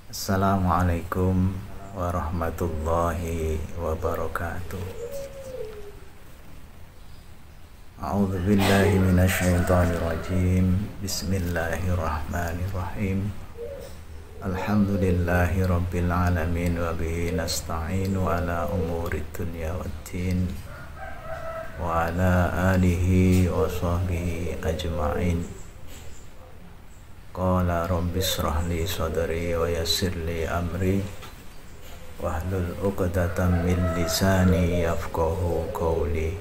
Assalamualaikum warahmatullahi wabarakatuh. A'udzu billahi minasyaitonir rajim. Bismillahirrahmanirrahim. Alhamdulillahi rabbil alamin wa bihi nasta'inu ala umurid dunya waddin wa ala alihi wa sahbihi ajma'in. Qala rabbi shrah li sadri wa yassir li amri wahlul 'uqdatam min lisani yafqahu qawli.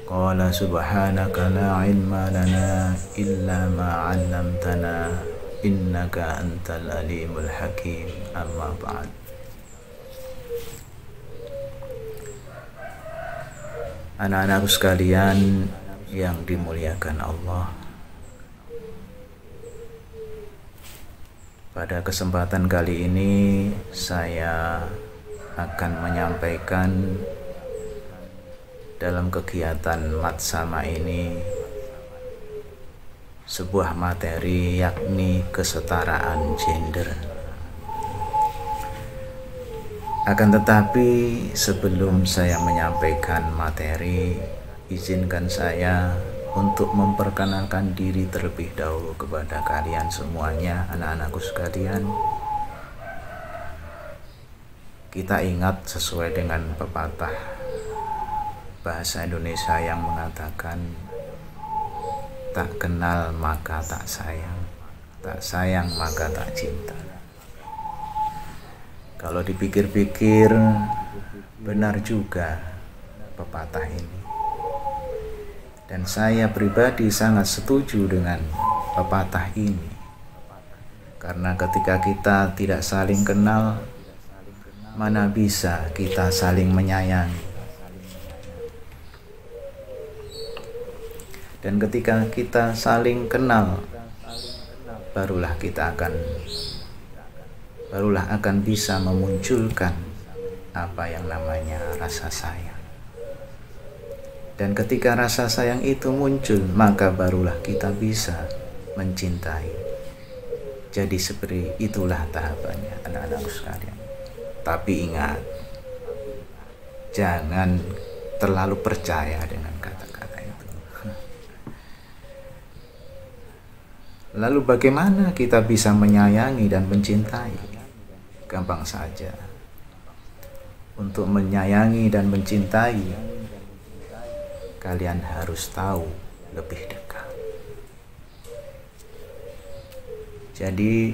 Qala subhanaka la ilma lana illa ma 'allamtana innaka antal alimul hakim. Amma ba'd. Anak-anakku sekalian yang dimuliakan Allah, pada kesempatan kali ini saya akan menyampaikan dalam kegiatan Matsama ini sebuah materi, yakni kesetaraan gender. Akan tetapi sebelum saya menyampaikan materi, izinkan saya untuk memperkenalkan diri terlebih dahulu kepada kalian semuanya, anak-anakku sekalian. Kita ingat sesuai dengan pepatah bahasa Indonesia yang mengatakan, tak kenal maka tak sayang maka tak cinta. Kalau dipikir-pikir, benar juga pepatah ini. Dan saya pribadi sangat setuju dengan pepatah ini. Karena ketika kita tidak saling kenal, mana bisa kita saling menyayangi. Dan ketika kita saling kenal, barulah akan bisa memunculkan apa yang namanya rasa sayang. Dan ketika rasa sayang itu muncul, maka barulah kita bisa mencintai. Jadi seperti itulah tahapannya, anak-anakku sekalian. Tapi ingat, jangan terlalu percaya dengan kata-kata itu. Lalu bagaimana kita bisa menyayangi dan mencintai? Gampang saja. Untuk menyayangi dan mencintai, kalian harus tahu lebih dekat. Jadi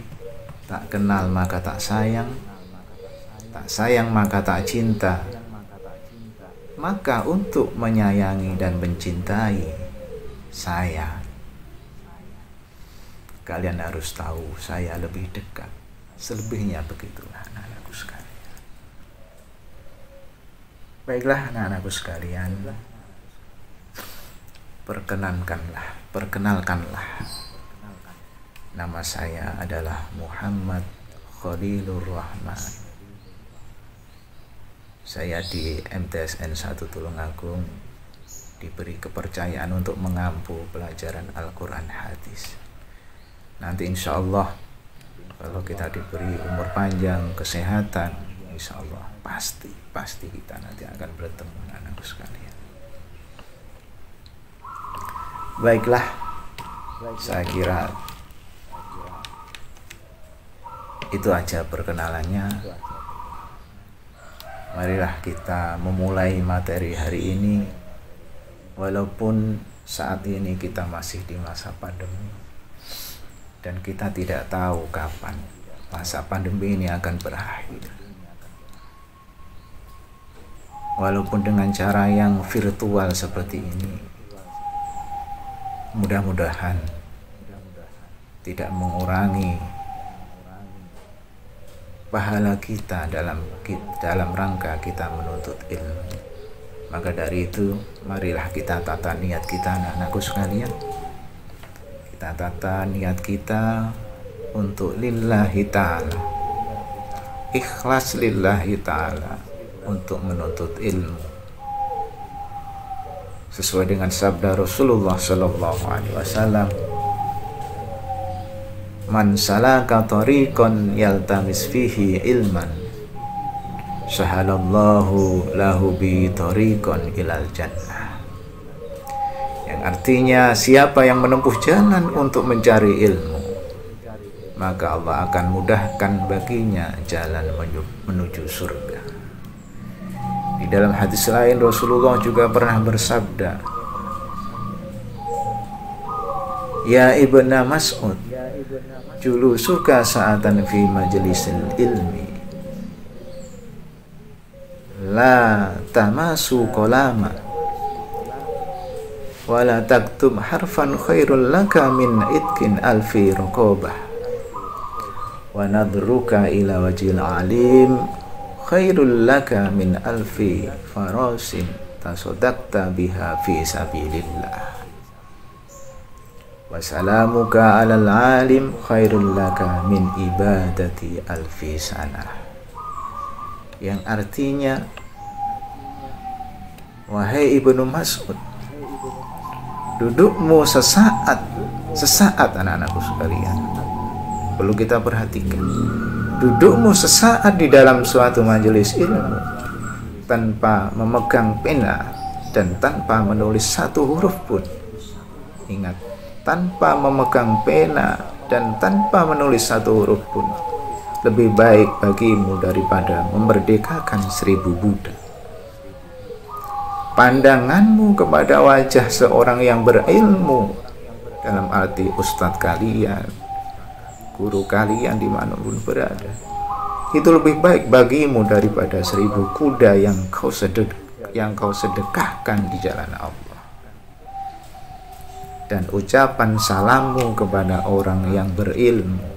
tak kenal maka tak sayang maka tak cinta. Maka untuk menyayangi dan mencintai saya, kalian harus tahu saya lebih dekat. Selebihnya begitulah, anak-anakku sekalian. Baiklah, anak-anakku sekalian, perkenalkanlah. Nama saya adalah Muhammad Khalilur Rahman. Saya di MTSN 1 Tulungagung diberi kepercayaan untuk mengampu pelajaran Al-Quran Hadis. Nanti insya Allah kalau kita diberi umur panjang, kesehatan, insya Allah pasti kita nanti akan bertemu, anak-anakku sekalian. Baiklah, saya kira itu aja perkenalannya. Marilah kita memulai materi hari ini, walaupun saat ini kita masih di masa pandemi dan kita tidak tahu kapan masa pandemi ini akan berakhir. Walaupun dengan cara yang virtual seperti ini, mudah-mudahan tidak mengurangi pahala kita dalam rangka kita menuntut ilmu. Maka dari itu, marilah kita tata niat kita, anak-anakku sekalian. Kita tata niat kita untuk lillahi ta'ala, ikhlas lillahi ta'ala, untuk menuntut ilmu sesuai dengan sabda Rasulullah Sallallahu Alaihi Wasallam, Man salaka tariqan yaltamis fihi ilman sahalallahu lahu bi tariqan ilal jannah. Yang artinya siapa yang menempuh jalan untuk mencari ilmu, maka Allah akan mudahkan baginya jalan menuju surga. Di dalam hadis lain Rasulullah juga pernah bersabda, Ya Ibnu Mas'ud, julusuka sa'atan fi majlisil ilmi la tamasu qalama wala taktub harfan khairul laka min itkin alfi raqabah wa nadruka ila wajhil alim khairul laka min alfi farasin tasaddaqta biha fi sabilillah wa salamuka alal alim khairul laka min ibadati alfi sanah. Yang artinya, wahai Ibnu Mas'ud, dudukmu sesaat anak-anakku sekalian, perlu kita perhatikan, dudukmu sesaat di dalam suatu majelis ilmu tanpa memegang pena dan tanpa menulis satu huruf pun. Ingat, tanpa memegang pena dan tanpa menulis satu huruf pun lebih baik bagimu daripada memerdekakan 1000 budak. Pandanganmu kepada wajah seorang yang berilmu, dalam arti ustadz kalian, guru kalian dimanapun berada, itu lebih baik bagimu daripada 1000 kuda yang kau sedekahkan di jalan Allah. Dan ucapan salammu kepada orang yang berilmu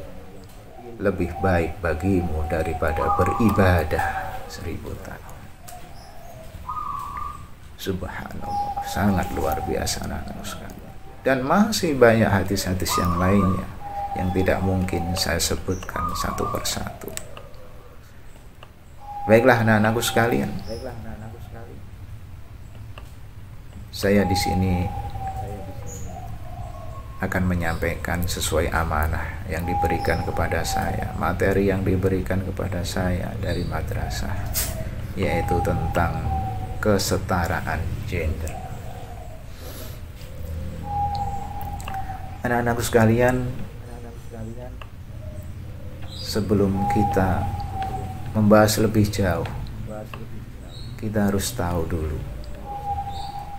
lebih baik bagimu daripada beribadah 1000 tahun. Subhanallah, sangat luar biasa anak-anak sekalian. Dan masih banyak hadis-hadis yang lainnya yang tidak mungkin saya sebutkan satu persatu. Baiklah anak-anakku sekalian, saya di sini akan menyampaikan sesuai amanah yang diberikan kepada saya, materi yang diberikan kepada saya dari madrasah, yaitu tentang kesetaraan gender. Anak-anakku sekalian, sebelum kita membahas lebih jauh, kita harus tahu dulu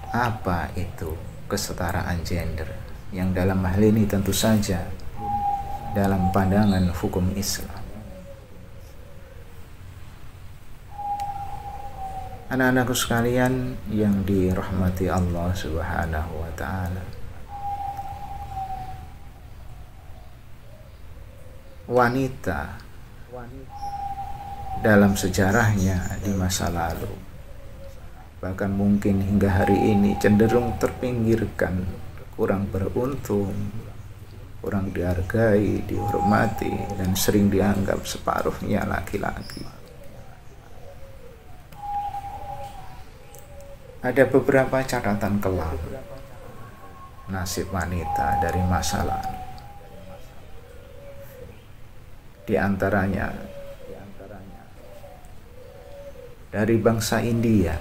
apa itu kesetaraan gender, yang dalam hal ini tentu saja dalam pandangan hukum Islam. Anak-anakku sekalian yang dirahmati Allah Subhanahu wa ta'ala, wanita dalam sejarahnya di masa lalu, bahkan mungkin hingga hari ini, cenderung terpinggirkan, kurang beruntung, kurang dihargai, dihormati, dan sering dianggap separuhnya laki-laki. Ada beberapa catatan kelam nasib wanita dari masa lalu. Di antaranya dari bangsa India,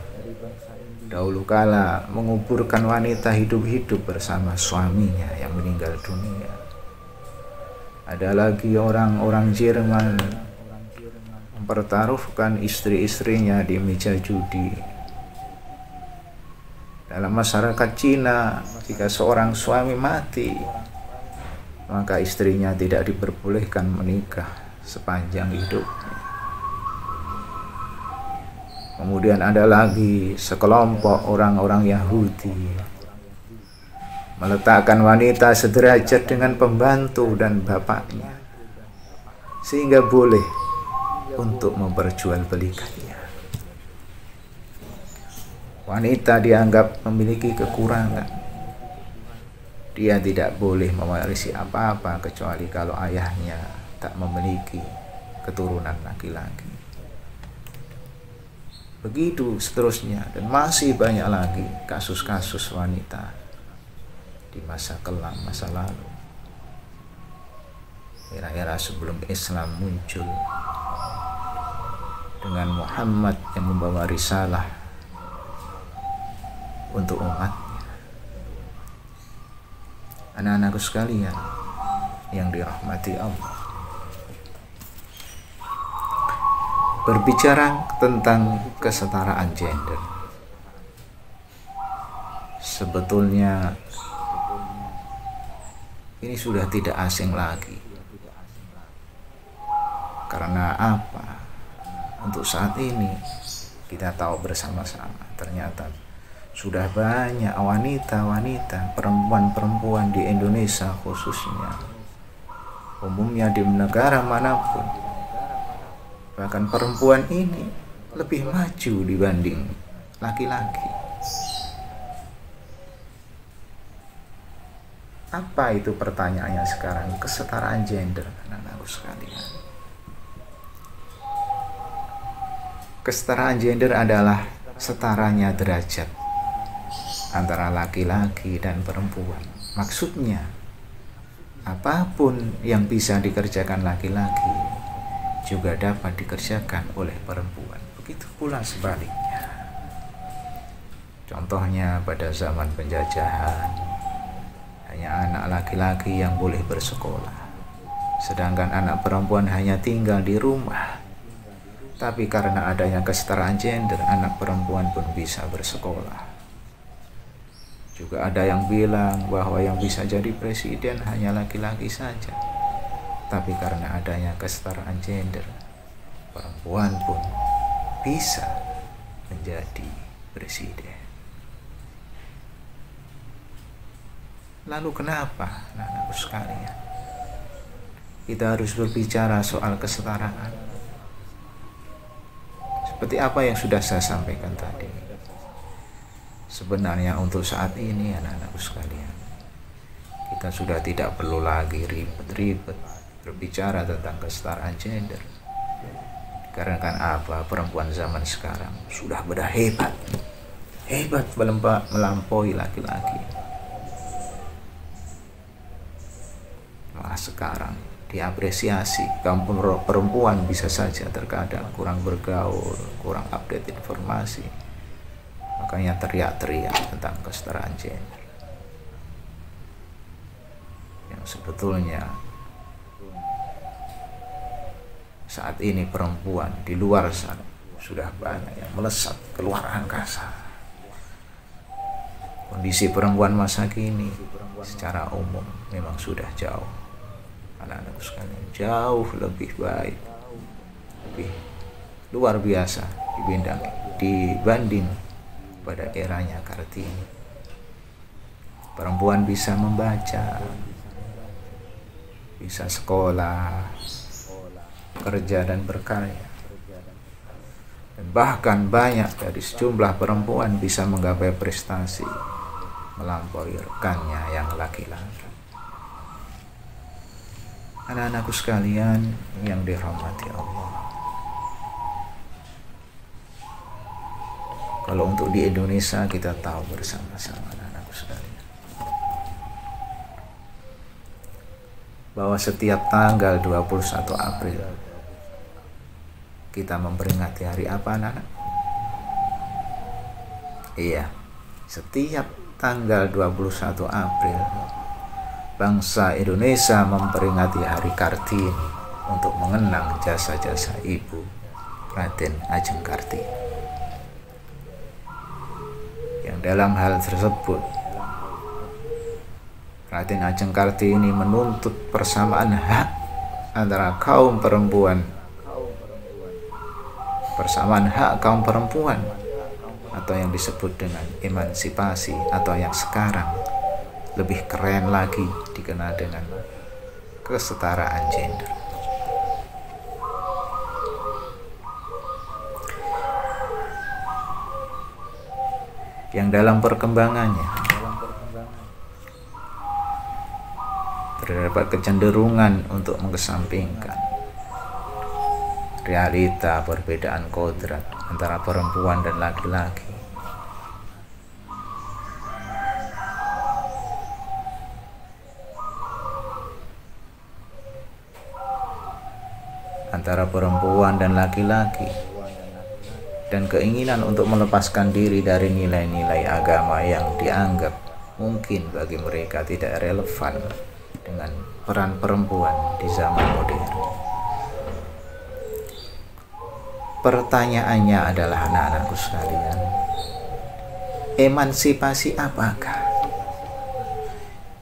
dahulu kala menguburkan wanita hidup-hidup bersama suaminya yang meninggal dunia. Ada lagi orang-orang Jerman mempertaruhkan istri-istrinya di meja judi. Dalam masyarakat Cina, jika seorang suami mati, maka istrinya tidak diperbolehkan menikah sepanjang hidupnya. Kemudian ada lagi sekelompok orang-orang Yahudi meletakkan wanita sederajat dengan pembantu dan bapaknya, sehingga boleh untuk memperjualbelikannya. Wanita dianggap memiliki kekurangan. Dia tidak boleh mewarisi apa-apa kecuali kalau ayahnya tak memiliki keturunan laki-laki. Begitu seterusnya, dan masih banyak lagi kasus-kasus wanita di masa kelam, masa lalu. era-era sebelum Islam muncul, dengan Muhammad yang membawa risalah untuk umatnya. Anak-anakku sekalian yang dirahmati Allah, berbicara tentang kesetaraan gender, sebetulnya ini sudah tidak asing lagi. Karena apa? Untuk saat ini kita tahu bersama-sama, ternyata sudah banyak wanita-wanita, perempuan-perempuan di Indonesia khususnya, umumnya di negara manapun, bahkan perempuan ini lebih maju dibanding laki-laki. Apa itu pertanyaannya sekarang? Kesetaraan gender, anak-anakku sekalian. Kesetaraan gender adalah setaranya derajat antara laki-laki dan perempuan. Maksudnya, apapun yang bisa dikerjakan laki-laki juga dapat dikerjakan oleh perempuan. Begitu pula sebaliknya. Contohnya pada zaman penjajahan, hanya anak laki-laki yang boleh bersekolah, sedangkan anak perempuan hanya tinggal di rumah. Tapi karena adanya kesetaraan gender, anak perempuan pun bisa bersekolah. Juga ada yang bilang bahwa yang bisa jadi presiden hanya laki-laki saja. Tapi karena adanya kesetaraan gender, perempuan pun bisa menjadi presiden. Lalu kenapa, anak-anakku sekalian, kita harus berbicara soal kesetaraan? Seperti apa yang sudah saya sampaikan tadi, sebenarnya untuk saat ini, anak-anakku sekalian, kita sudah tidak perlu lagi ribet-ribet berbicara tentang kesetaraan gender. Karena kan apa? Perempuan zaman sekarang sudah hebat melampaui laki-laki. Malah sekarang diapresiasi, kaum perempuan bisa saja terkadang kurang bergaul, kurang update informasi, makanya teriak-teriak tentang kesetaraan gender, yang sebetulnya saat ini perempuan di luar sana sudah banyak yang melesat keluar angkasa. Kondisi perempuan masa kini secara umum memang sudah jauh, anak-anakku sekalian, jauh lebih baik, lebih luar biasa dibanding pada eranya Kartini. Perempuan bisa membaca, bisa sekolah, kerja dan berkarya, dan bahkan banyak dari sejumlah perempuan bisa menggapai prestasi melampaui rekannya yang laki-laki. Anak-anakku sekalian yang dirahmati Allah, kalau untuk di Indonesia kita tahu bersama-sama, anak-anakku sekalian, bahwa setiap tanggal 21 April kita memperingati hari apa, anak-anak? Iya, setiap tanggal 21 April bangsa Indonesia memperingati hari Kartini untuk mengenang jasa-jasa Ibu Raden Ajeng Kartini. Yang dalam hal tersebut Raden Ajeng Kartini menuntut persamaan hak antara kaum perempuan, persamaan hak kaum perempuan, atau yang disebut dengan emansipasi, atau yang sekarang lebih keren lagi dikenal dengan kesetaraan gender. Yang dalam perkembangannya terdapat kecenderungan untuk mengesampingkan realita perbedaan kodrat antara perempuan dan laki-laki. antara perempuan dan laki-laki, dan keinginan untuk melepaskan diri dari nilai-nilai agama yang dianggap mungkin bagi mereka tidak relevan dengan peran perempuan di zaman modern. Pertanyaannya adalah, anak-anakku sekalian, emansipasi apakah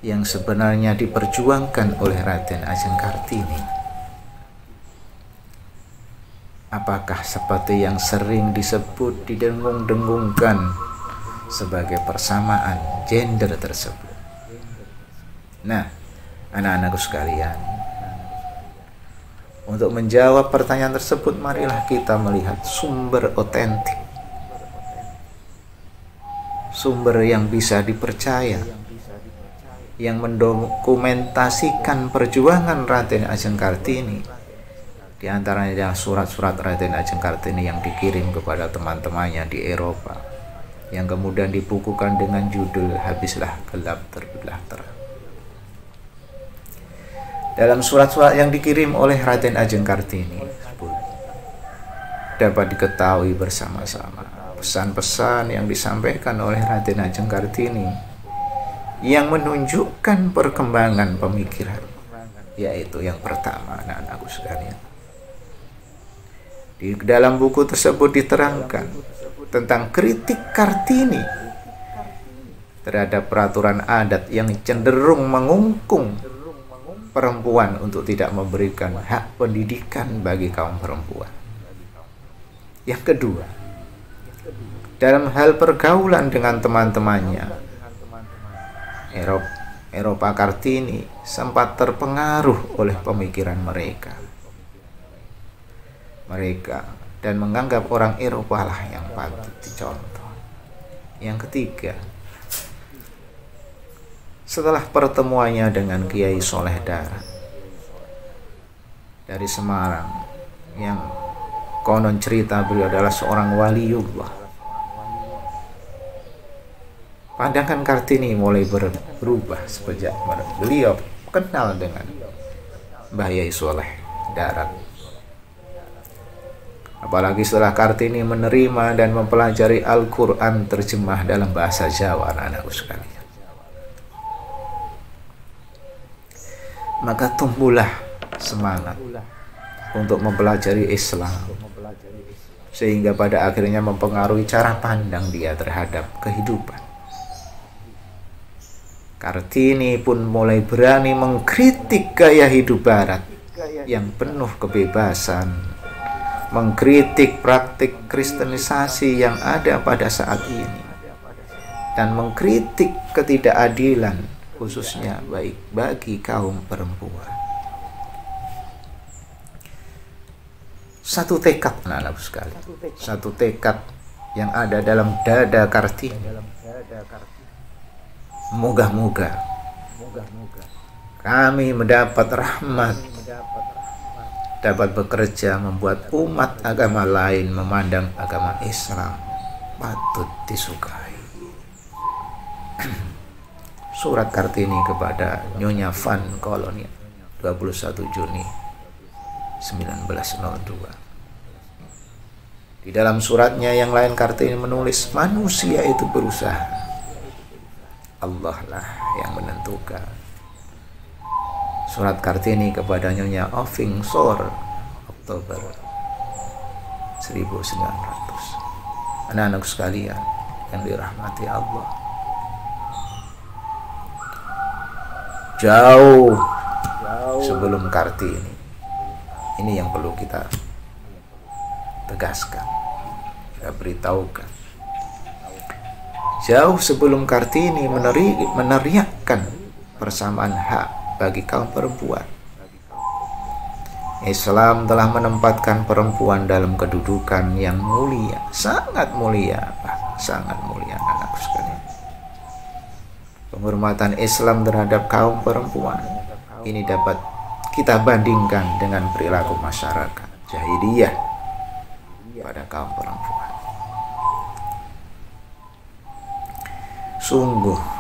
yang sebenarnya diperjuangkan oleh Raden Ajeng Kartini? Apakah seperti yang sering disebut, didengung-dengungkan sebagai persamaan gender tersebut? Nah, anak-anakku sekalian, untuk menjawab pertanyaan tersebut, marilah kita melihat sumber otentik, sumber yang bisa dipercaya, yang mendokumentasikan perjuangan Raden Ajeng Kartini. Di antaranya surat-surat Raden Ajeng Kartini yang dikirim kepada teman-temannya di Eropa, yang kemudian dibukukan dengan judul Habislah Gelap Terbitlah Terang. Dalam surat-surat yang dikirim oleh Raden Ajeng Kartini dapat diketahui bersama-sama pesan-pesan yang disampaikan oleh Raden Ajeng Kartini yang menunjukkan perkembangan pemikiran, yaitu yang pertama, anak-anakku sekalian, di dalam buku tersebut diterangkan tentang kritik Kartini terhadap peraturan adat yang cenderung mengungkung perempuan untuk tidak memberikan hak pendidikan bagi kaum perempuan. Yang kedua, dalam hal pergaulan dengan teman-temannya, Eropa Kartini sempat terpengaruh oleh pemikiran mereka dan menganggap orang Eropa lah yang patut dicontoh. Yang ketiga, setelah pertemuannya dengan Kiai Soleh Darat dari Semarang, yang konon cerita beliau adalah seorang waliullah, pandangan Kartini mulai berubah sejak beliau kenal dengan Mbah Yai Soleh Darat. Apalagi setelah Kartini menerima dan mempelajari Al-Quran terjemah dalam bahasa Jawa, anak-anakku sekalian, maka tumbuhlah semangat untuk mempelajari Islam, sehingga pada akhirnya mempengaruhi cara pandang dia terhadap kehidupan. Kartini pun mulai berani mengkritik gaya hidup Barat yang penuh kebebasan, mengkritik praktik kristenisasi yang ada pada saat ini, dan mengkritik ketidakadilan khususnya baik bagi kaum perempuan. Satu tekad, anak-anak sekalian, satu tekad yang ada dalam dada Kartini. Moga-moga kami mendapat rahmat, dapat bekerja membuat umat agama lain memandang agama Islam patut disukai. Surat Kartini kepada Nyonya Van Kolonial 21 Juni 1902. Di dalam suratnya yang lain, Kartini menulis, manusia itu berusaha, Allah lah yang menentukan. Surat Kartini kepada Nyonya Oving Sor, Oktober 1900. Anak-anak sekalian yang dirahmati Allah, jauh sebelum Kartini, ini yang perlu kita tegaskan, kita beritahukan. Jauh sebelum Kartini meneriakkan persamaan hak bagi kaum perempuan, Islam telah menempatkan perempuan dalam kedudukan yang mulia, sangat mulia, anak-anak sekalian. Penghormatan Islam terhadap kaum perempuan ini dapat kita bandingkan dengan perilaku masyarakat jahiliyah pada kaum perempuan. Sungguh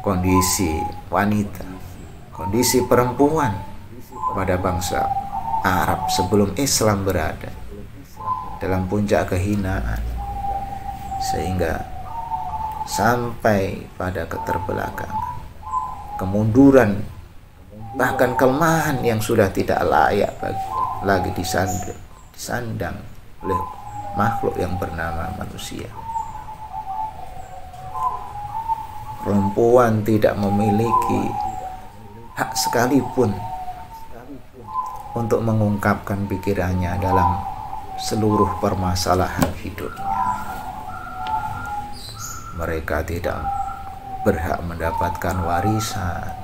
kondisi wanita, kondisi perempuan kepada bangsa Arab sebelum Islam berada dalam puncak kehinaan, sehingga sampai pada keterbelakangan, kemunduran, bahkan kelemahan yang sudah tidak layak lagi disandang oleh makhluk yang bernama manusia. Perempuan tidak memiliki hak sekalipun untuk mengungkapkan pikirannya dalam seluruh permasalahan hidupnya. Mereka tidak berhak mendapatkan warisan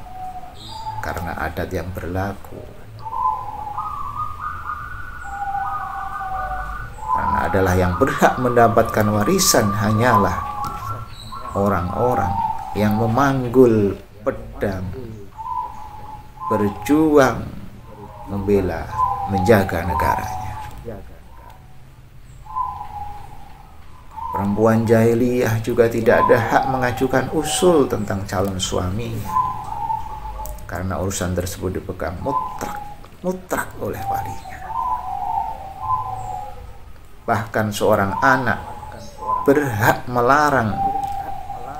karena adat yang berlaku. Karena adalah yang berhak mendapatkan warisan hanyalah orang-orang yang memanggul pedang, berjuang membela, menjaga negaranya. Perempuan jahiliyah juga tidak ada hak mengajukan usul tentang calon suaminya, karena urusan tersebut dipegang mutlak oleh walinya. Bahkan seorang anak berhak melarang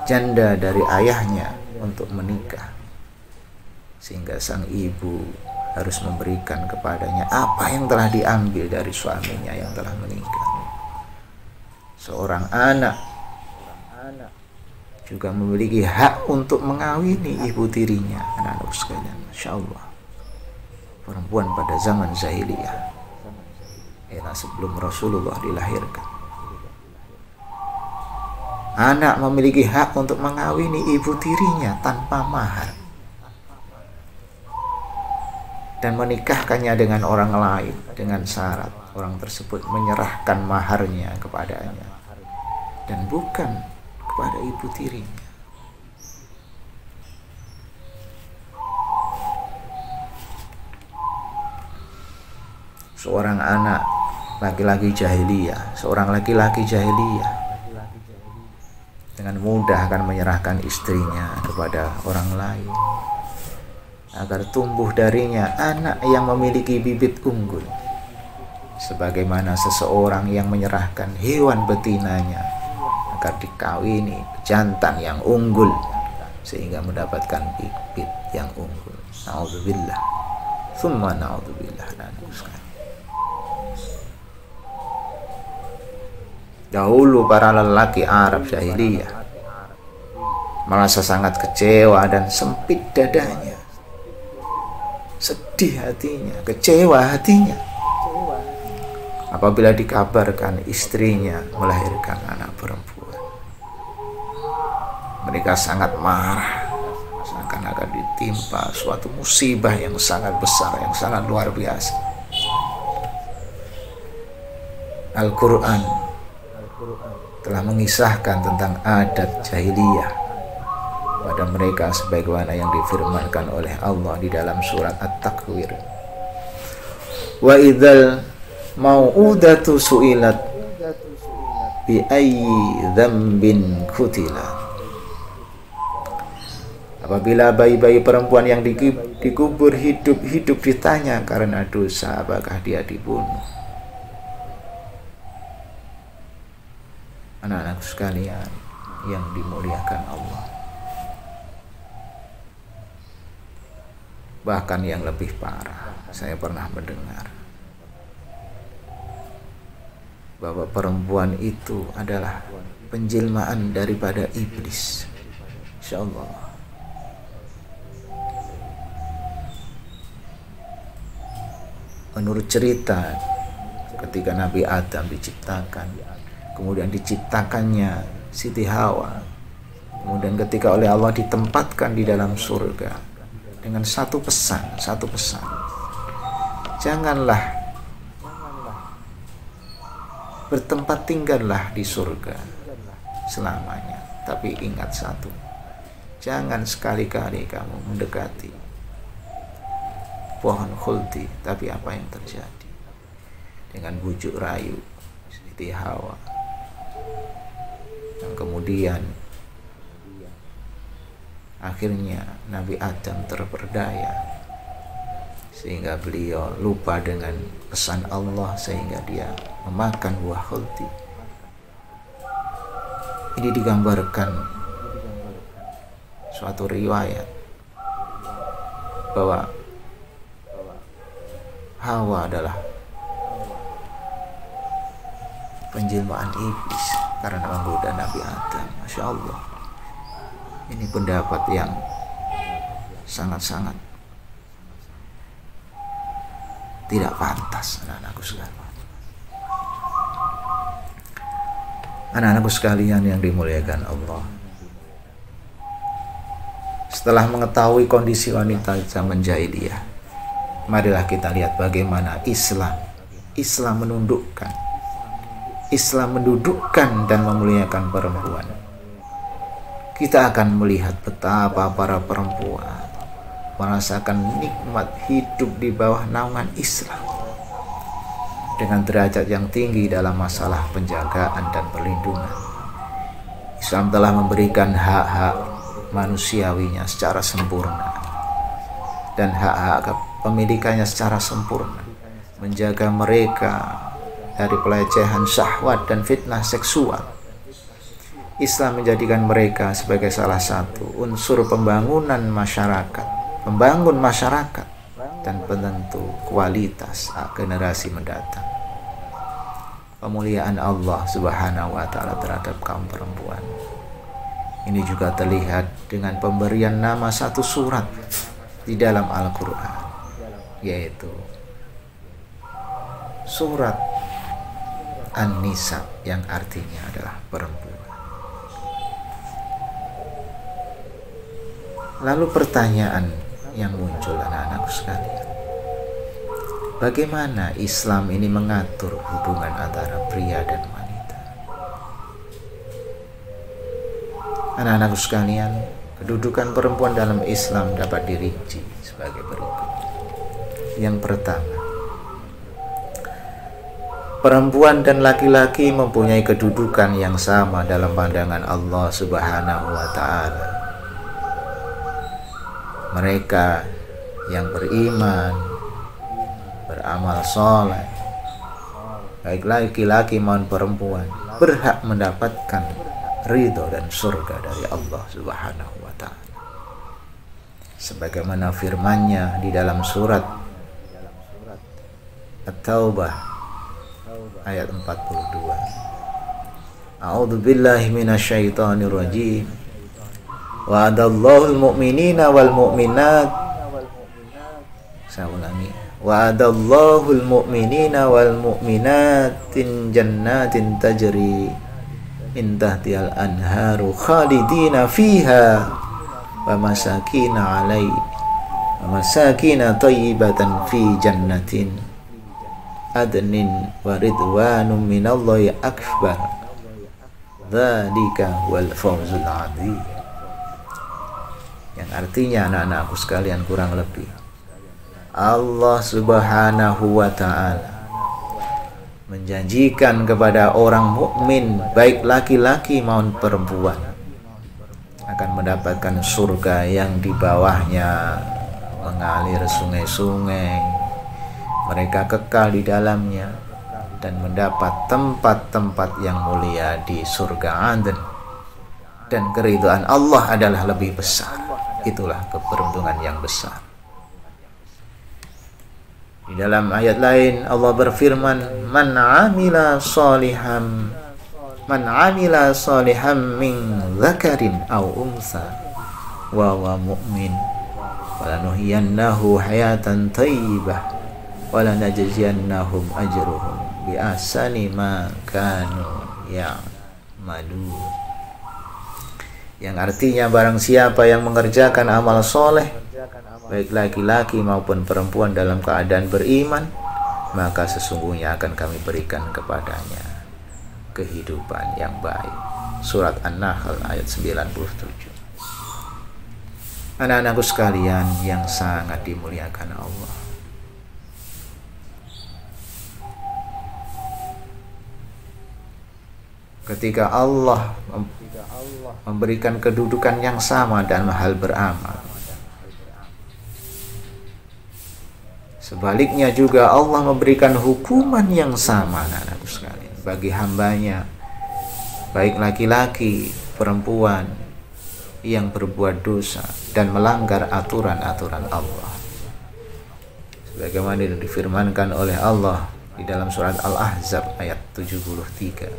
janda dari ayahnya untuk menikah, sehingga sang ibu harus memberikan kepadanya apa yang telah diambil dari suaminya yang telah menikah. Seorang anak juga memiliki hak untuk mengawini ibu tirinya. Anak-anak sekalian, Masya Allah, perempuan pada zaman jahiliyah, era sebelum Rasulullah dilahirkan, anak memiliki hak untuk mengawini ibu tirinya tanpa mahar dan menikahkannya dengan orang lain dengan syarat orang tersebut menyerahkan maharnya kepadanya dan bukan kepada ibu tirinya. Seorang anak laki-laki jahiliyah, seorang laki-laki jahiliyah dengan mudah akan menyerahkan istrinya kepada orang lain agar tumbuh darinya anak yang memiliki bibit unggul, sebagaimana seseorang yang menyerahkan hewan betinanya agar dikawini jantan yang unggul sehingga mendapatkan bibit yang unggul. Na'udzubillah, tsumma na'udzubillah. Dahulu para lelaki Arab jahiliyah merasa sangat kecewa dan sempit dadanya, sedih hatinya, kecewa hatinya apabila dikabarkan istrinya melahirkan anak perempuan. Mereka sangat marah, seakan-akan ditimpa suatu musibah yang sangat besar, yang sangat luar biasa. Al-Quran telah mengisahkan tentang adat jahiliyah pada mereka sebagaimana yang difirmankan oleh Allah di dalam surat At-Takwir. Wa idzal mau'udatu su'ilat bi ayyi dzambin qutilat. Apabila bayi-bayi perempuan yang dikubur hidup-hidup ditanya karena dosa apakah dia dibunuh. Anak-anak sekalian yang dimuliakan Allah, bahkan yang lebih parah, saya pernah mendengar bahwa perempuan itu adalah penjelmaan daripada iblis. Insya Allah. Menurut cerita, ketika Nabi Adam diciptakan, kemudian diciptakannya Siti Hawa, kemudian ketika oleh Allah ditempatkan di dalam surga dengan satu pesan, janganlah bertempat tinggallah di surga selamanya, tapi ingat satu, jangan sekali-kali kamu mendekati pohon khuldi. Tapi apa yang terjadi dengan bujuk rayu Siti Hawa, yang kemudian akhirnya Nabi Adam terperdaya sehingga beliau lupa dengan pesan Allah sehingga dia memakan buah khuldi. Ini digambarkan suatu riwayat bahwa Hawa adalah penjelmaan iblis karena menggoda Nabi Adam. Masya Allah, ini pendapat yang sangat-sangat tidak pantas, anak-anakku sekalian. Anak-anakku sekalian yang dimuliakan Allah, setelah mengetahui kondisi wanita zaman jahiliyah, marilah kita lihat bagaimana Islam mendudukkan dan memuliakan perempuan. Kita akan melihat betapa para perempuan merasakan nikmat hidup di bawah naungan Islam dengan derajat yang tinggi dalam masalah penjagaan dan perlindungan. Islam telah memberikan hak-hak manusiawinya secara sempurna dan hak-hak kepemilikannya secara sempurna, menjaga mereka dari pelecehan syahwat dan fitnah seksual. Islam menjadikan mereka sebagai salah satu unsur pembangunan masyarakat, pembangun masyarakat dan penentu kualitas generasi mendatang. Pemuliaan Allah Subhanahu wa Ta'ala terhadap kaum perempuan ini juga terlihat dengan pemberian nama satu surat di dalam Al-Quran, yaitu surat An-Nisa, yang artinya adalah perempuan. Lalu pertanyaan yang muncul, anak-anakku sekalian, bagaimana Islam ini mengatur hubungan antara pria dan wanita? Anak-anakku sekalian, kedudukan perempuan dalam Islam dapat dirinci sebagai berikut. Yang pertama, perempuan dan laki-laki mempunyai kedudukan yang sama dalam pandangan Allah Subhanahu wa Ta'ala. Mereka yang beriman, beramal soleh, baik laki-laki maupun perempuan, berhak mendapatkan ridho dan surga dari Allah Subhanahu wa Ta'ala. Sebagaimana firman-Nya di dalam surat At-Taubah ayat 42. A'udzu billahi minasyaitonir rajim. Wa'adallahu al-mu'minina wal mu'minat. Saya ulangi. Wa'adallahu al-mu'minina wal mu'minatin jannatin tajri min tahtihal anharu khalidina fiha wa masakina thayyibatan fi jannatin adnin wa ridwanum minallahi akbar. Dzalika wal fawzul 'adzim. Yang artinya, anak-anakku sekalian, kurang lebih Allah Subhanahu wa Ta'ala menjanjikan kepada orang mukmin, baik laki-laki maupun perempuan, akan mendapatkan surga yang di bawahnya mengalir sungai-sungai. Mereka kekal di dalamnya dan mendapat tempat-tempat yang mulia di surga Aden. Dan keridhaan Allah adalah lebih besar. Itulah keberuntungan yang besar. Di dalam ayat lain Allah berfirman, man amila salihan min dzakarin aw unsa wa huwa mu'min falanuhyiyannahu hayatan thayyibah wa lanajziyannahum ajruhum bi ahsani ma kanu ya'malun. Yang artinya, barang siapa yang mengerjakan amal soleh, baik laki-laki maupun perempuan dalam keadaan beriman, maka sesungguhnya akan kami berikan kepadanya kehidupan yang baik. Surat An-Nahl ayat 97. Anak-anakku sekalian yang sangat dimuliakan Allah, ketika Allah memberikan kedudukan yang sama dalam hal beramal, Sebaliknya juga Allah memberikan hukuman yang sama anak-anakku sekalian bagi hambanya, baik laki-laki, perempuan yang berbuat dosa dan melanggar aturan-aturan Allah. Sebagaimana difirmankan oleh Allah di dalam surat Al-Ahzab ayat 73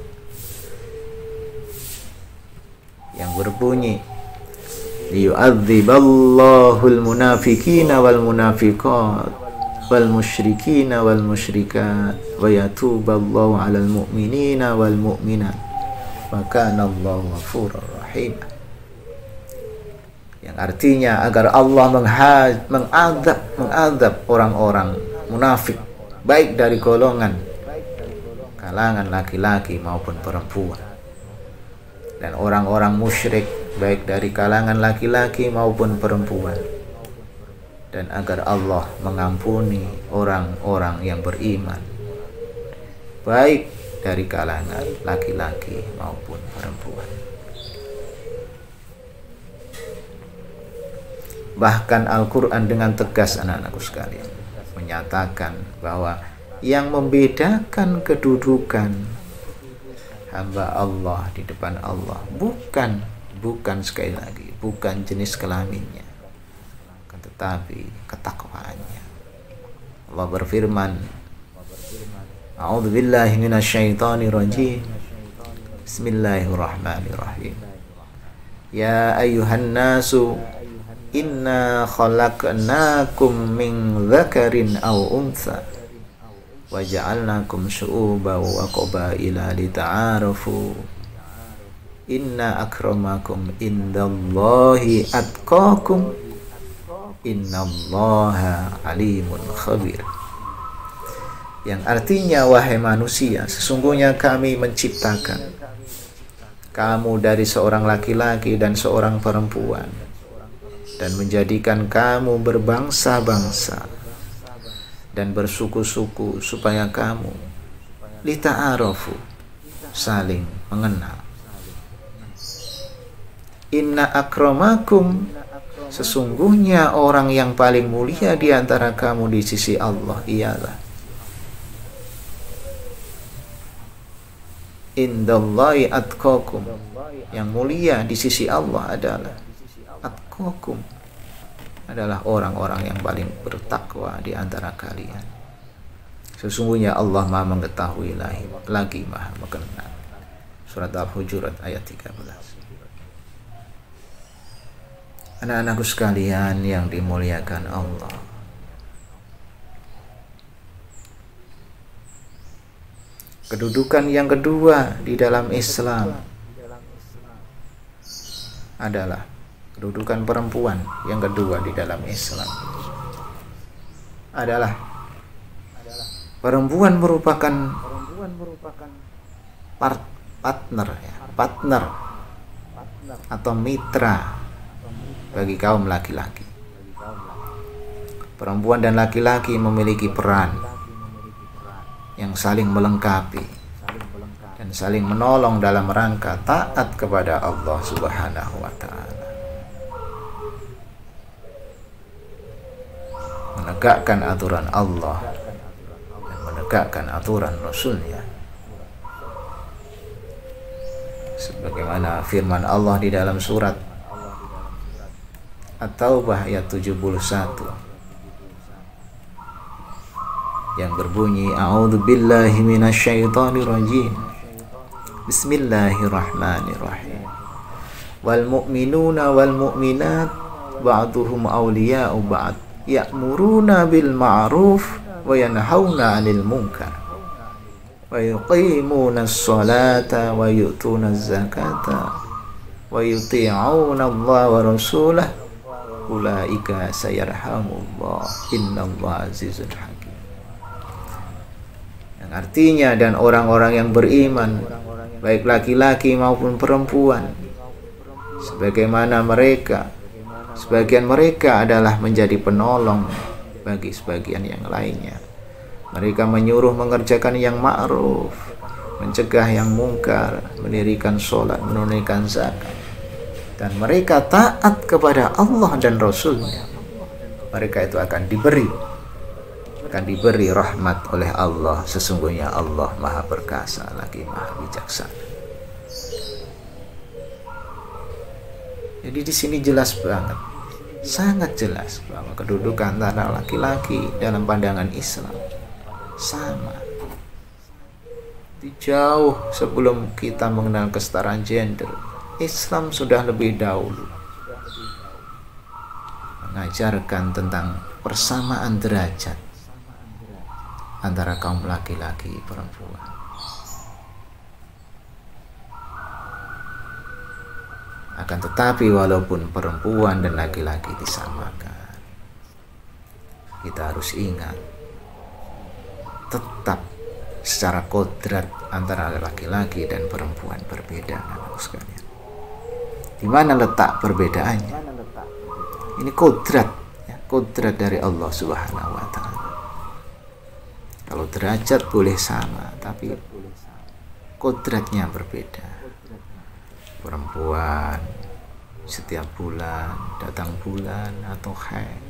yang berbunyi, liyu'adziballahul munafiqina wal munafiqat wal musyrikina wal musyrikat wa yatuballahu 'alal mu'minina wal mu'minat wa kana Allahu ghafurur rahim. Yang artinya agar Allah mengadab orang-orang munafik baik dari kalangan laki-laki maupun perempuan, dan orang-orang musyrik baik dari kalangan laki-laki maupun perempuan, dan agar Allah mengampuni orang-orang yang beriman baik dari kalangan laki-laki maupun perempuan. Bahkan Al-Quran dengan tegas anak-anakku sekalian menyatakan bahwa yang membedakan kedudukan hamba Allah di depan Allah bukan sekali lagi bukan jenis kelaminnya, tetapi ketakwaannya. Allah berfirman, a'udzubillahi minasyaitonirrajim, bismillahirrahmanirrahim, ya ayyuhan nasu inna khalaqnakum min dzakarin aw untha wa ja'alnakum syu'uban wa qabaila lita'arafu inna akramakum indallahi atqakum innallaha alimun khabir. Yang artinya, wahai manusia, sesungguhnya kami menciptakan kamu dari seorang laki-laki dan seorang perempuan dan menjadikan kamu berbangsa-bangsa dan bersuku-suku supaya kamu lita'arafu, saling mengenal. Inna akramakum, sesungguhnya orang yang paling mulia di antara kamu di sisi Allah ialah indallahi atqakum, yang mulia di sisi Allah adalah atqakum, adalah orang-orang yang paling bertakwa di antara kalian. Sesungguhnya Allah Maha mengetahui lagi Maha mengenal. Surat Al-Hujurat ayat 13. Anak-anakku sekalian yang dimuliakan Allah, kedudukan yang kedua di dalam Islam adalah kedudukan perempuan. Yang kedua di dalam Islam adalah perempuan merupakan partner atau mitra bagi kaum laki-laki. Perempuan dan laki-laki memiliki peran yang saling melengkapi dan saling menolong dalam rangka taat kepada Allah Subhanahu wa Ta'ala, menegakkan aturan Allah dan menegakkan aturan Rasulnya, sebagaimana firman Allah di dalam surat At-Taubah ayat 71 yang berbunyi, a'udzubillahi minasyaitonirrajim, bismillahirrahmanirrahim, wal mu'minuna wal mu'minat ba'duhum awliya'u ba'd ya'muruna bil ma'ruf wa yanhauna 'anil munkar wa yuqimuna as-salata wa yu'tuna az-zakata wa yuti'una Allah wa rasulahu ulaika sayarhamullah innallaha azizun hakim. Yang artinya, dan orang-orang yang beriman baik laki-laki maupun perempuan, sebagaimana sebagian mereka adalah menjadi penolong bagi sebagian yang lainnya. Mereka menyuruh mengerjakan yang ma'ruf, mencegah yang mungkar, mendirikan sholat, menunaikan zakat, dan mereka taat kepada Allah dan Rasulnya. Mereka itu akan diberi akan diberi rahmat oleh Allah. Sesungguhnya Allah Maha Perkasa lagi Maha Bijaksana. Jadi di sini jelas banget, sangat jelas bahwa kedudukan antara laki-laki dalam pandangan Islam sama. Jauh sebelum kita mengenal kesetaraan gender, Islam sudah lebih dahulu mengajarkan tentang persamaan derajat antara kaum laki-laki perempuan. Akan tetapi walaupun perempuan dan laki-laki disamakan, kita harus ingat, tetap secara kodrat antara laki-laki dan perempuan berbeda, anak sekalian. Di mana letak perbedaannya? Ini kodrat, ya, kodrat dari Allah Subhanahu wa Ta'ala. Kalau derajat boleh sama, tapi kodratnya berbeda. Perempuan setiap bulan datang bulan atau haid,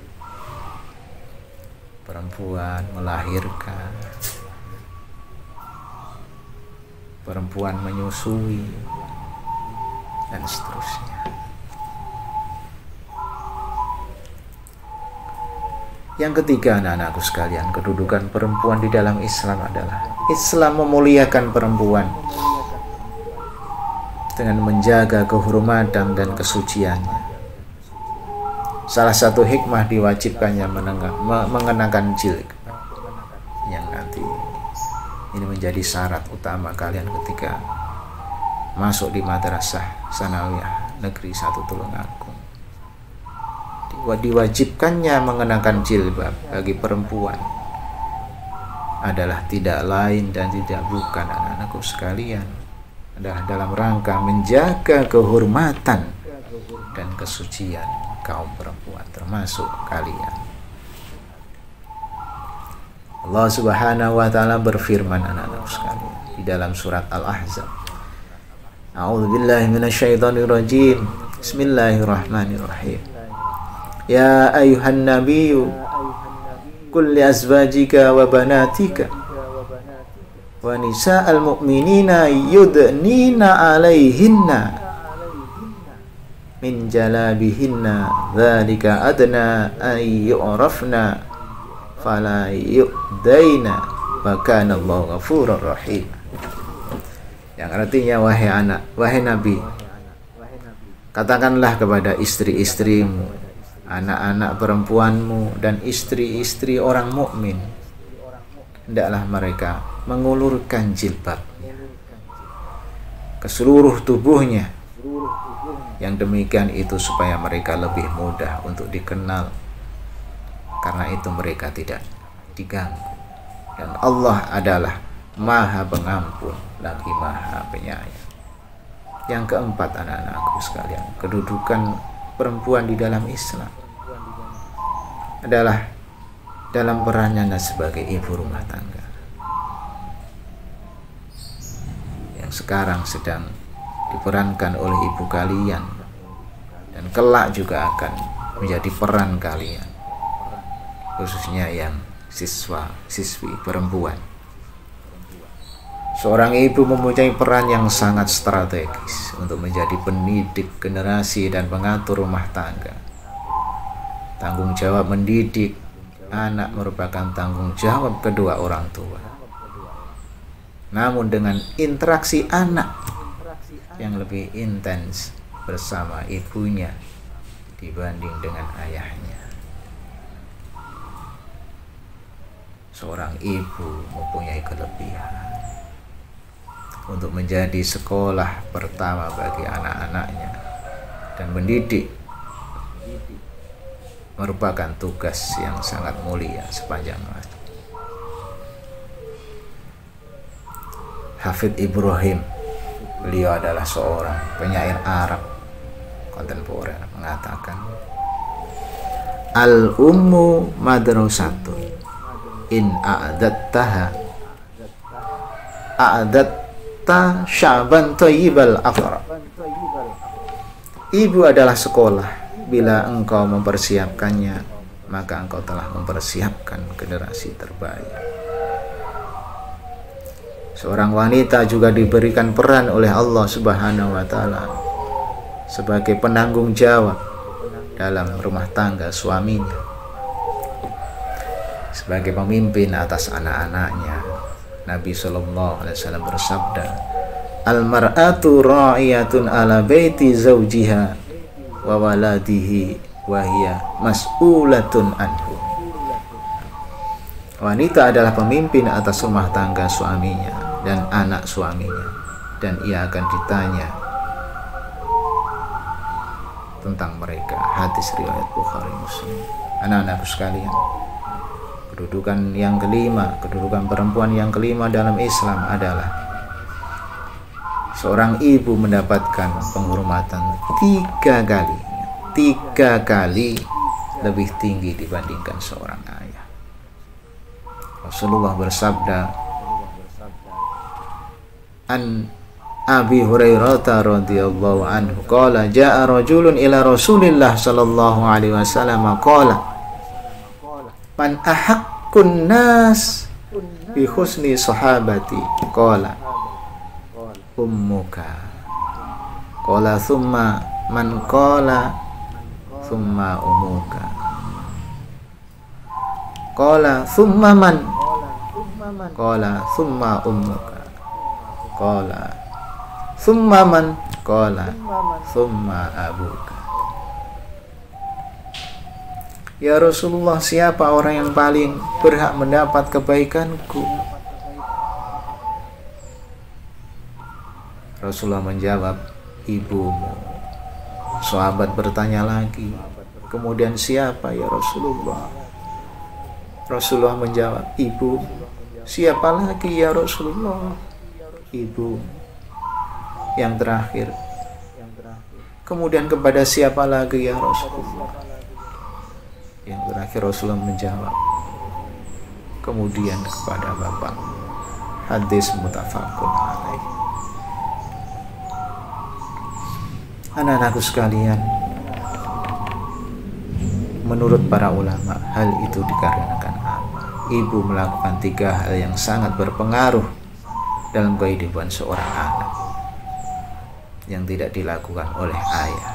perempuan melahirkan, perempuan menyusui, dan seterusnya. Yang ketiga, anak-anakku sekalian, kedudukan perempuan di dalam Islam adalah Islam memuliakan perempuan dengan menjaga kehormatan dan kesuciannya. Salah satu hikmah diwajibkannya mengenakan jilbab, yang nanti ini menjadi syarat utama kalian ketika masuk di Madrasah Sanawiyah Negeri 1 Tulungagung. Diwajibkannya mengenakan jilbab bagi perempuan adalah tidak lain dan tidak bukan, anak-anakku sekalian, adalah dalam rangka menjaga kehormatan dan kesucian kaum perempuan, termasuk kalian. Allah Subhanahu wa Ta'ala berfirman, anak-anak sekalian, di dalam surat Al-Ahzab, A'udzubillahi minasyaitonirrajim. Bismillahirrahmanirrahim. Ya ayuhan nabiyyu qul li azwajika wa banatika wa nisa'al mu'minina yudnina 'alaihinna min jalabihinna dzalika adna ay yu'rafna fala yu'daina wa kana Allahu ghafurur rahim. Yang artinya, wahai Nabi, katakanlah kepada istri-istrimu, anak-anak perempuanmu, dan istri-istri orang mukmin, hendaklah mereka mengulurkan jilbabnya ke seluruh tubuhnya. Yang demikian itu supaya mereka lebih mudah untuk dikenal, karena itu mereka tidak diganggu. Dan Allah adalah Maha Pengampun lagi Maha Penyayang. Yang keempat, anak-anakku sekalian, kedudukan perempuan di dalam Islam adalah dalam perannya sebagai ibu rumah tangga yang sekarang sedang diperankan oleh ibu kalian, dan kelak juga akan menjadi peran kalian, khususnya yang siswi perempuan. Seorang ibu mempunyai peran yang sangat strategis untuk menjadi pendidik generasi dan pengatur rumah tangga. Tanggung jawab mendidik anak merupakan tanggung jawab kedua orang tua. Namun dengan interaksi anak yang lebih intens bersama ibunya dibanding dengan ayahnya. Seorang ibu mempunyai kelebihan untuk menjadi sekolah pertama bagi anak-anaknya, dan mendidik merupakan tugas yang sangat mulia sepanjang masa. Hafidz Ibrahim, beliau adalah seorang penyair Arab kontemporer, mengatakan, al-ummu madrasatun in a'adattaha a'adatta sya'ban thayyibal afra. Ibu adalah sekolah, bila engkau mempersiapkannya maka engkau telah mempersiapkan generasi terbaik. Seorang wanita juga diberikan peran oleh Allah Subhanahu wa taala sebagai penanggung jawab dalam rumah tangga suaminya, sebagai pemimpin atas anak-anaknya. Nabi sallallahu alaihi wasallam bersabda, "Al-mar'atu ra'iyatun ala baiti zawjiha wa waladihi wa hiya mas'ulatun anhu." Wanita adalah pemimpin atas rumah tangga suaminya dan anak suaminya, dan ia akan ditanya tentang mereka. Hadis riwayat Bukhari Muslim. Anak-anakku sekalian, kedudukan yang kelima, kedudukan perempuan yang kelima dalam Islam adalah seorang ibu mendapatkan penghormatan tiga kali lebih tinggi dibandingkan seorang ayah. Rasulullah bersabda, an Abi Hurairah radhiyallahu anhu qala jaa rajulun ila Rasulillah sallallahu alaihi wasallam qala man ahaqqun nas bi husni sahabati qala ummuka qala thumma man qala thumma ummuka qala thumma man qala thumma ummuka qala thumma man qala thumma abuka. Ya Rasulullah, siapa orang yang paling berhak mendapat kebaikanku? Rasulullah menjawab, ibumu. Sahabat bertanya lagi, kemudian siapa ya Rasulullah? Rasulullah menjawab, ibu. Siapa lagi ya Rasulullah? Ibu. Yang terakhir, kemudian kepada siapa lagi ya Rasulullah? Yang terakhir Rasulullah menjawab, kemudian kepada bapak. Hadis muttafaqun alaih. Anak-anakku sekalian, menurut para ulama, hal itu dikarenakan apa? Ibu melakukan 3 hal yang sangat berpengaruh dalam kehidupan seorang anak yang tidak dilakukan oleh ayah.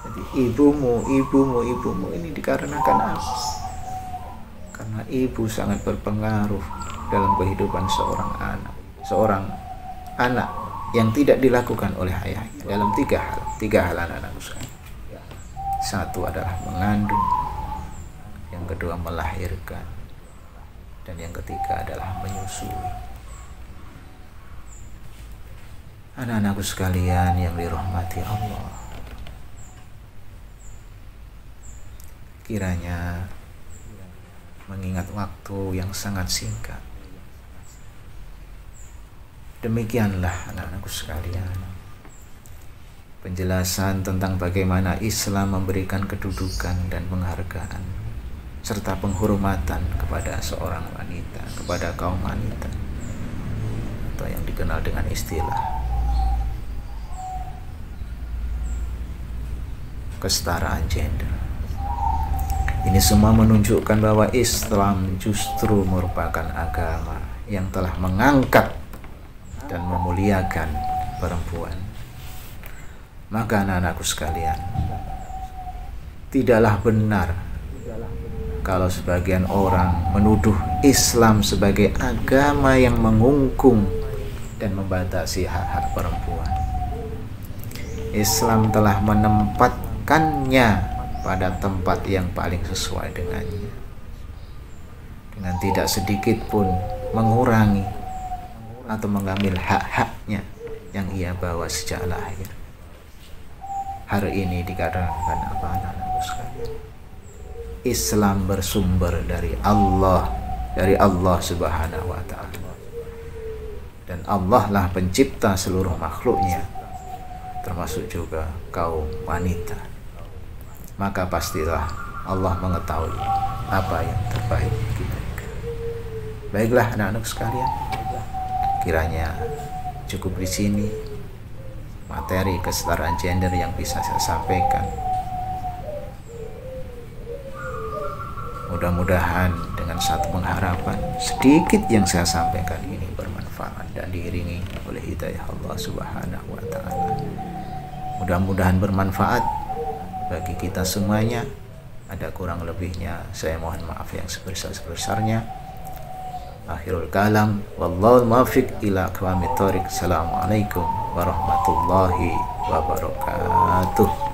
Jadi ibumu ini dikarenakan apa? Karena ibu sangat berpengaruh dalam kehidupan seorang anak yang tidak dilakukan oleh ayahnya dalam 3 hal anak-anakku sekalian. 1 adalah mengandung, yang kedua melahirkan, dan yang ketiga adalah menyusui. Anak-anakku sekalian yang dirahmati Allah, kiranya mengingat waktu yang sangat singkat, demikianlah anak-anakku sekalian penjelasan tentang bagaimana Islam memberikan kedudukan dan penghargaan serta penghormatan kepada seorang wanita, kepada kaum wanita, atau yang dikenal dengan istilah kesetaraan gender. Ini semua menunjukkan bahwa Islam justru merupakan agama yang telah mengangkat dan memuliakan perempuan. Maka anak-anakku sekalian, tidaklah benar kalau sebagian orang menuduh Islam sebagai agama yang mengungkung dan membatasi hak-hak perempuan. Islam telah menempatkannya pada tempat yang paling sesuai dengannya, dengan tidak sedikit pun mengurangi atau mengambil hak-haknya yang ia bawa sejak lahir. Hari ini dikarenakan apa, anak-anakku sekalian? Islam bersumber dari Allah Subhanahu wa ta'ala, dan Allah lah pencipta seluruh makhluknya, termasuk juga kaum wanita. Maka pastilah Allah mengetahui apa yang terbaik bagi mereka. Baiklah anak-anak sekalian, kiranya cukup di sini materi kesetaraan gender yang bisa saya sampaikan. Mudah-mudahan dengan satu pengharapan, sedikit yang saya sampaikan ini bermanfaat dan diiringi oleh hidayah Allah Subhanahu wa Ta'ala. Mudah-mudahan bermanfaat bagi kita semuanya. Ada kurang lebihnya saya mohon maaf yang sebesar-besarnya. Akhirul kalam, wallahul muwaffiq ila aqwamit thoriq. Assalamualaikum warahmatullahi wabarakatuh.